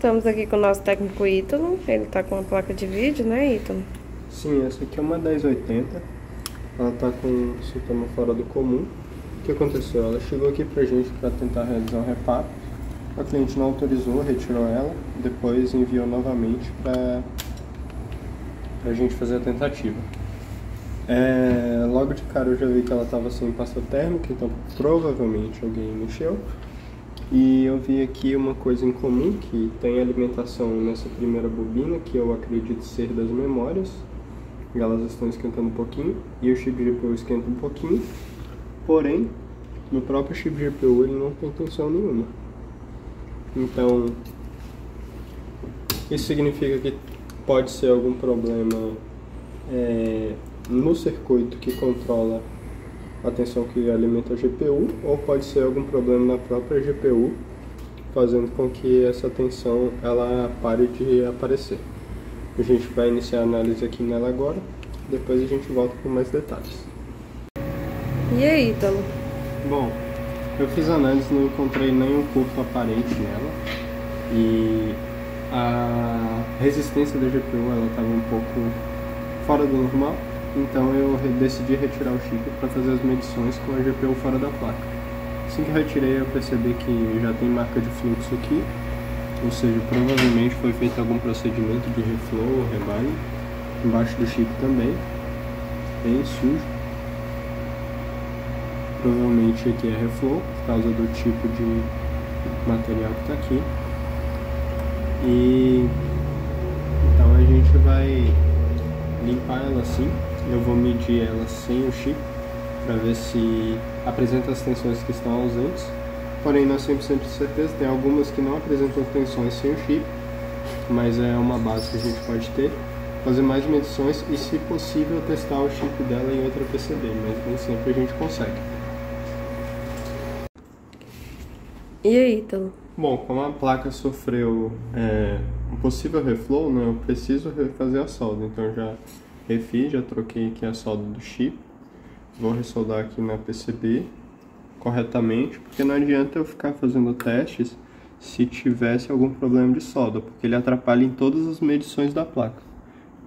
Estamos aqui com o nosso técnico Ítalo. Ele tá com uma placa de vídeo, né, Ítalo? Sim, essa aqui é uma 1080. Ela tá com um sintoma fora do comum. O que aconteceu? Ela chegou aqui pra gente para tentar realizar um reparo. A cliente não autorizou, retirou ela, depois enviou novamente pra gente fazer a tentativa. Logo de cara eu já vi que ela estava sem pasta térmica, então provavelmente alguém mexeu. E eu vi aqui uma coisa em comum, que tem alimentação nessa primeira bobina, que eu acredito ser das memórias. Elas estão esquentando um pouquinho, e o chip GPU esquenta um pouquinho. Porém, no próprio chip GPU ele não tem tensão nenhuma. Então, isso significa que pode ser algum problema no circuito que controla a tensão que alimenta a GPU, ou pode ser algum problema na própria GPU, fazendo com que essa tensão ela pare de aparecer. A gente vai iniciar a análise aqui nela agora, depois a gente volta com mais detalhes. E aí, Ítalo? Bom, eu fiz a análise, não encontrei nenhum curto aparente nela, e a resistência da GPU ela estava um pouco fora do normal. Então eu decidi retirar o chip para fazer as medições com a GPU fora da placa. Assim que eu retirei, eu percebi que já tem marca de fluxo aqui, ou seja, provavelmente foi feito algum procedimento de reflow ou rebind. Embaixo do chip também, bem sujo. Provavelmente aqui é reflow, por causa do tipo de material que está aqui. E então a gente vai limpar ela assim. Eu vou medir ela sem o chip para ver se apresenta as tensões que estão ausentes. Porém, não é 100% de certeza, tem algumas que não apresentam tensões sem o chip, mas é uma base que a gente pode ter. Fazer mais medições e, se possível, testar o chip dela em outra PCB, mas nem sempre a gente consegue. E aí, Ítalo? Bom, como a placa sofreu um possível reflow, né, eu preciso refazer a solda, então eu já refiz, já troquei aqui a solda do chip. Vou ressoldar aqui na PCB corretamente, porque não adianta eu ficar fazendo testes se tivesse algum problema de solda, porque ele atrapalha em todas as medições da placa.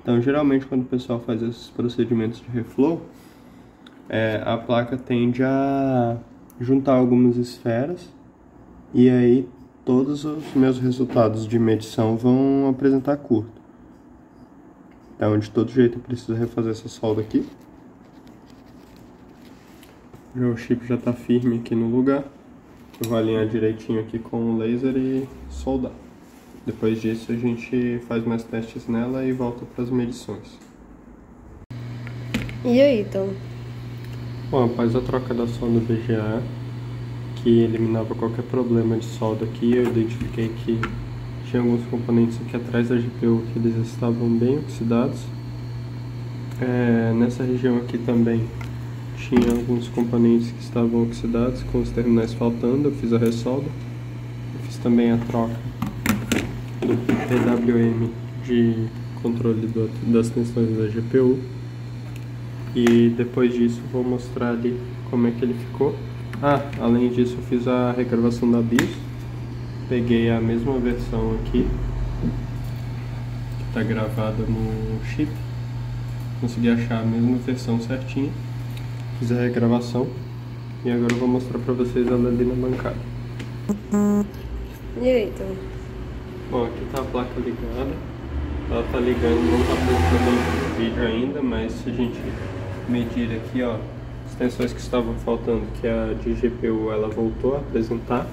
Então, geralmente, quando o pessoal faz esses procedimentos de reflow, a placa tende a juntar algumas esferas, e aí todos os meus resultados de medição vão apresentar curto. Então, de todo jeito, eu preciso refazer essa solda aqui. O chip já está firme aqui no lugar. Eu vou alinhar direitinho aqui com o laser e soldar. Depois disso, a gente faz mais testes nela e volta para as medições. E aí, Ítalo? Bom, após a troca da solda BGA, que eliminava qualquer problema de solda aqui, eu identifiquei que tinha alguns componentes aqui atrás da GPU que eles estavam bem oxidados. Nessa região aqui também tinha alguns componentes que estavam oxidados, com os terminais faltando. Eu fiz a ressolda. Eu fiz também a troca do PWM de controle das tensões da GPU. E depois disso vou mostrar ali como é que ele ficou. Além disso eu fiz a regravação da BIOS. Peguei a mesma versão aqui, que está gravada no chip. Consegui achar a mesma versão certinha. Fiz a regravação. E agora eu vou mostrar para vocês ela ali na bancada. E aí, Ítalo? Bom, aqui está a placa ligada. Ela está ligando, não está apresentando vídeo ainda, mas se a gente medir aqui, ó, as tensões que estavam faltando, que a de GPU ela voltou a apresentar.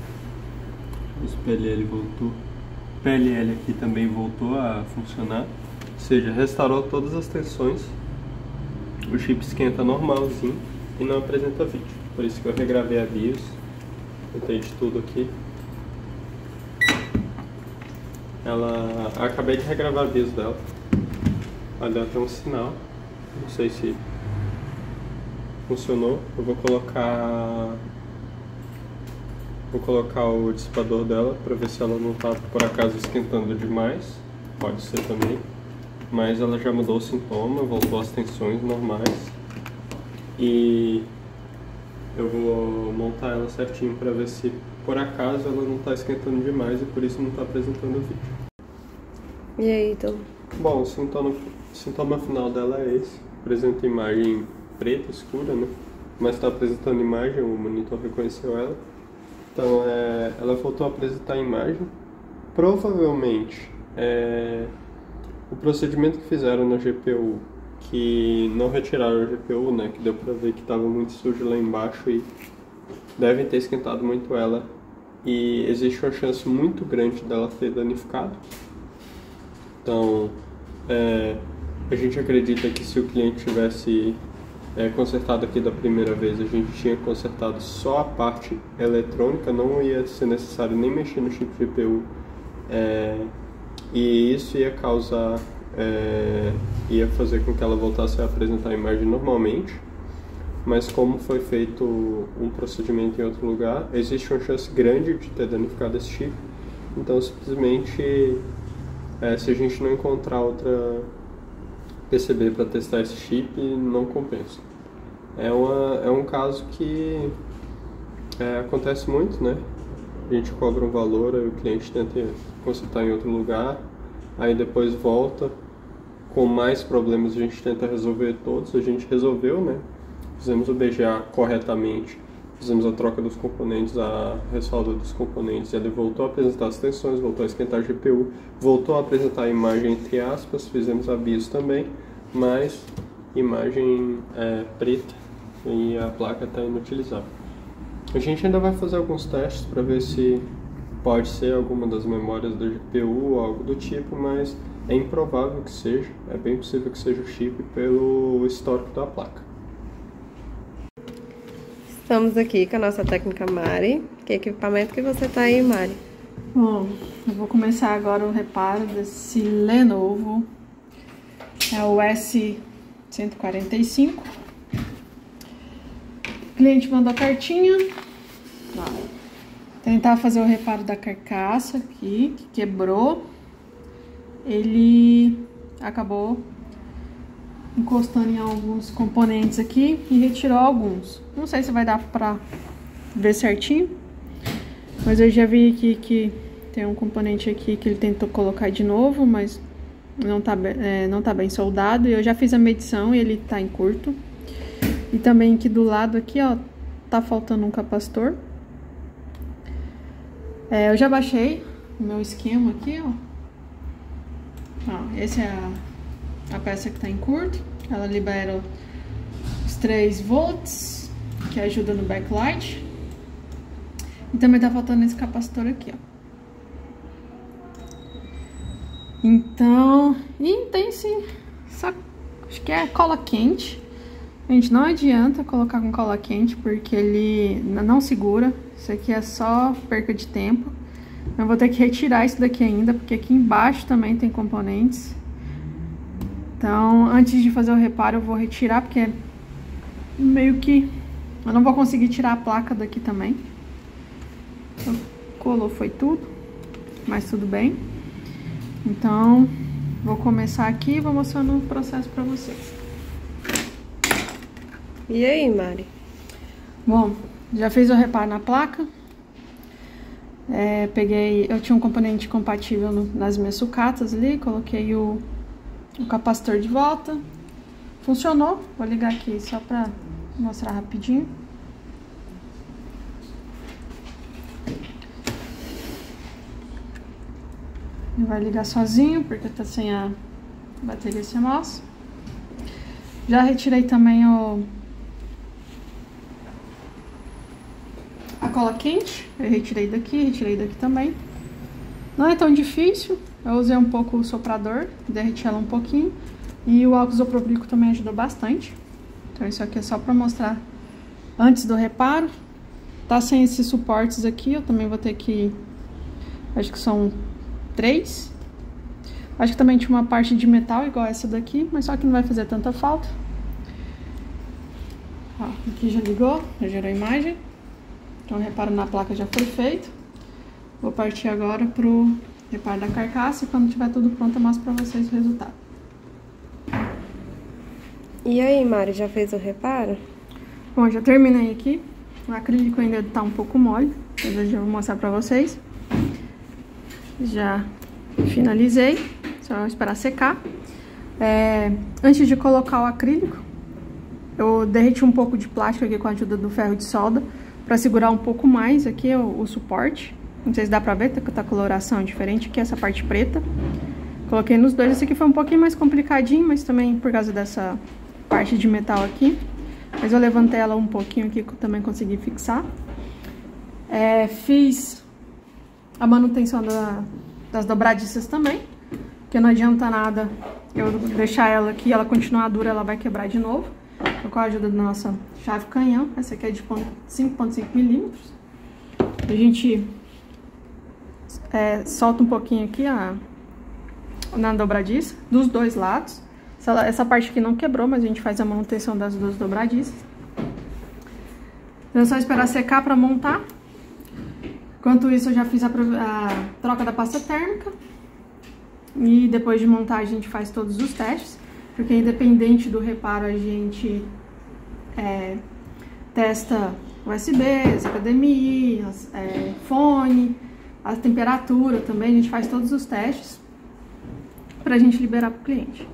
Os PLL voltou. O PLL aqui também voltou a funcionar. Ou seja, restaurou todas as tensões. O chip esquenta normalzinho e não apresenta vídeo. Por isso que eu regravei a BIOS. Botei de tudo aqui. Acabei de regravar a BIOS dela. Olha, deu até um sinal. Não sei se funcionou. Eu vou colocar o dissipador dela para ver se ela não está por acaso esquentando demais. Pode ser também. Mas ela já mudou o sintoma, voltou às tensões normais. E eu vou montar ela certinho para ver se por acaso ela não está esquentando demais e por isso não está apresentando o vídeo. E aí, então? Bom, o sintoma final dela é esse. Apresenta imagem preta, escura, né? Mas está apresentando imagem, o monitor reconheceu ela. Então, ela voltou a apresentar imagem. Provavelmente, o procedimento que fizeram na GPU, que não retiraram a GPU, né? Que deu pra ver que estava muito sujo lá embaixo e devem ter esquentado muito ela. E existe uma chance muito grande dela ter danificado. Então, a gente acredita que se o cliente tivesse consertado aqui da primeira vez, a gente tinha consertado só a parte eletrônica, não ia ser necessário nem mexer no chip GPU, e isso ia causar, ia fazer com que ela voltasse a apresentar a imagem normalmente. Mas como foi feito um procedimento em outro lugar, existe uma chance grande de ter danificado esse chip. Então, simplesmente, se a gente não encontrar outra PCB para testar esse chip, não compensa. É um caso que acontece muito, né? A gente cobra um valor, aí o cliente tenta consertar em outro lugar, aí depois volta com mais problemas, a gente tenta resolver todos. A gente resolveu, né? Fizemos o BGA corretamente, fizemos a troca dos componentes, a ressolda dos componentes, ele voltou a apresentar as tensões, voltou a esquentar a GPU, voltou a apresentar a imagem entre aspas, fizemos a BIOS também, mas imagem preta e a placa está inutilizável. A gente ainda vai fazer alguns testes para ver se pode ser alguma das memórias da GPU ou algo do tipo, mas é improvável que seja, é bem possível que seja o chip pelo histórico da placa. Estamos aqui com a nossa técnica Mari. Que equipamento que você tá aí, Mari? Bom, eu vou começar agora o reparo desse Lenovo. É o S145. O cliente mandou a cartinha. Tentar fazer o reparo da carcaça aqui, que quebrou. Ele acabou encostando em alguns componentes aqui e retirou alguns. Não sei se vai dar pra ver certinho, mas eu já vi aqui que tem um componente aqui que ele tentou colocar de novo, mas não tá bem soldado. E eu já fiz a medição e ele tá em curto. E também aqui do lado aqui, ó, tá faltando um capacitor. Eu já baixei o meu esquema aqui, ó. Essa é a peça que tá em curto. Ela libera os 3 volts, que ajuda no backlight. E também tá faltando esse capacitor aqui, ó. Então, e tem acho que é cola quente. Gente, não adianta colocar com cola quente, porque ele não segura. Isso aqui é só perca de tempo. Eu vou ter que retirar isso daqui ainda, porque aqui embaixo também tem componentes. Então, antes de fazer o reparo, eu vou retirar, porque meio que eu não vou conseguir tirar a placa daqui também. Então, colou foi tudo, mas tudo bem. Então, vou começar aqui e vou mostrando o processo pra vocês. E aí, Mari? Bom, já fiz o reparo na placa. Eu tinha um componente compatível nas minhas sucatas ali, coloquei o capacitor de volta. Funcionou. Vou ligar aqui só pra mostrar rapidinho. Ele vai ligar sozinho, porque tá sem a bateria CMOS. Já retirei também a cola quente. Eu retirei daqui também. Não é tão difícil. Eu usei um pouco o soprador, derreti ela um pouquinho. E o álcool isopropílico também ajudou bastante. Então isso aqui é só pra mostrar antes do reparo. Tá sem esses suportes aqui, eu também vou ter que... Acho que são 3. Acho que também tinha uma parte de metal igual essa daqui, mas só que não vai fazer tanta falta. Ó, aqui já ligou, já gerou a imagem. Então o reparo na placa já foi feito. Vou partir agora pro reparo da carcaça e quando tiver tudo pronto eu mostro pra vocês o resultado. E aí, Mari, já fez o reparo? Bom, já terminei aqui. O acrílico ainda tá um pouco mole, mas eu já vou mostrar pra vocês. Já finalizei, só esperar secar. Antes de colocar o acrílico, eu derreti um pouco de plástico aqui com a ajuda do ferro de solda para segurar um pouco mais aqui o suporte. Não sei se dá pra ver, tá a coloração diferente aqui, essa parte preta. Coloquei nos dois, esse aqui foi um pouquinho mais complicadinho, mas também por causa dessa parte de metal aqui. Mas eu levantei ela um pouquinho aqui, que eu também consegui fixar. Fiz a manutenção das dobradiças também, porque não adianta nada eu deixar ela aqui, ela continuar dura, ela vai quebrar de novo. Então, com a ajuda da nossa chave canhão, essa aqui é de 5,5 milímetros. A gente solta um pouquinho aqui na dobradiça, dos dois lados. Essa parte aqui não quebrou, mas a gente faz a manutenção das duas dobradiças. Então é só esperar secar para montar. Enquanto isso, eu já fiz a troca da pasta térmica. E depois de montar, a gente faz todos os testes. Porque independente do reparo, a gente testa USB, HDMI, fone, a temperatura também. A gente faz todos os testes pra gente liberar pro cliente.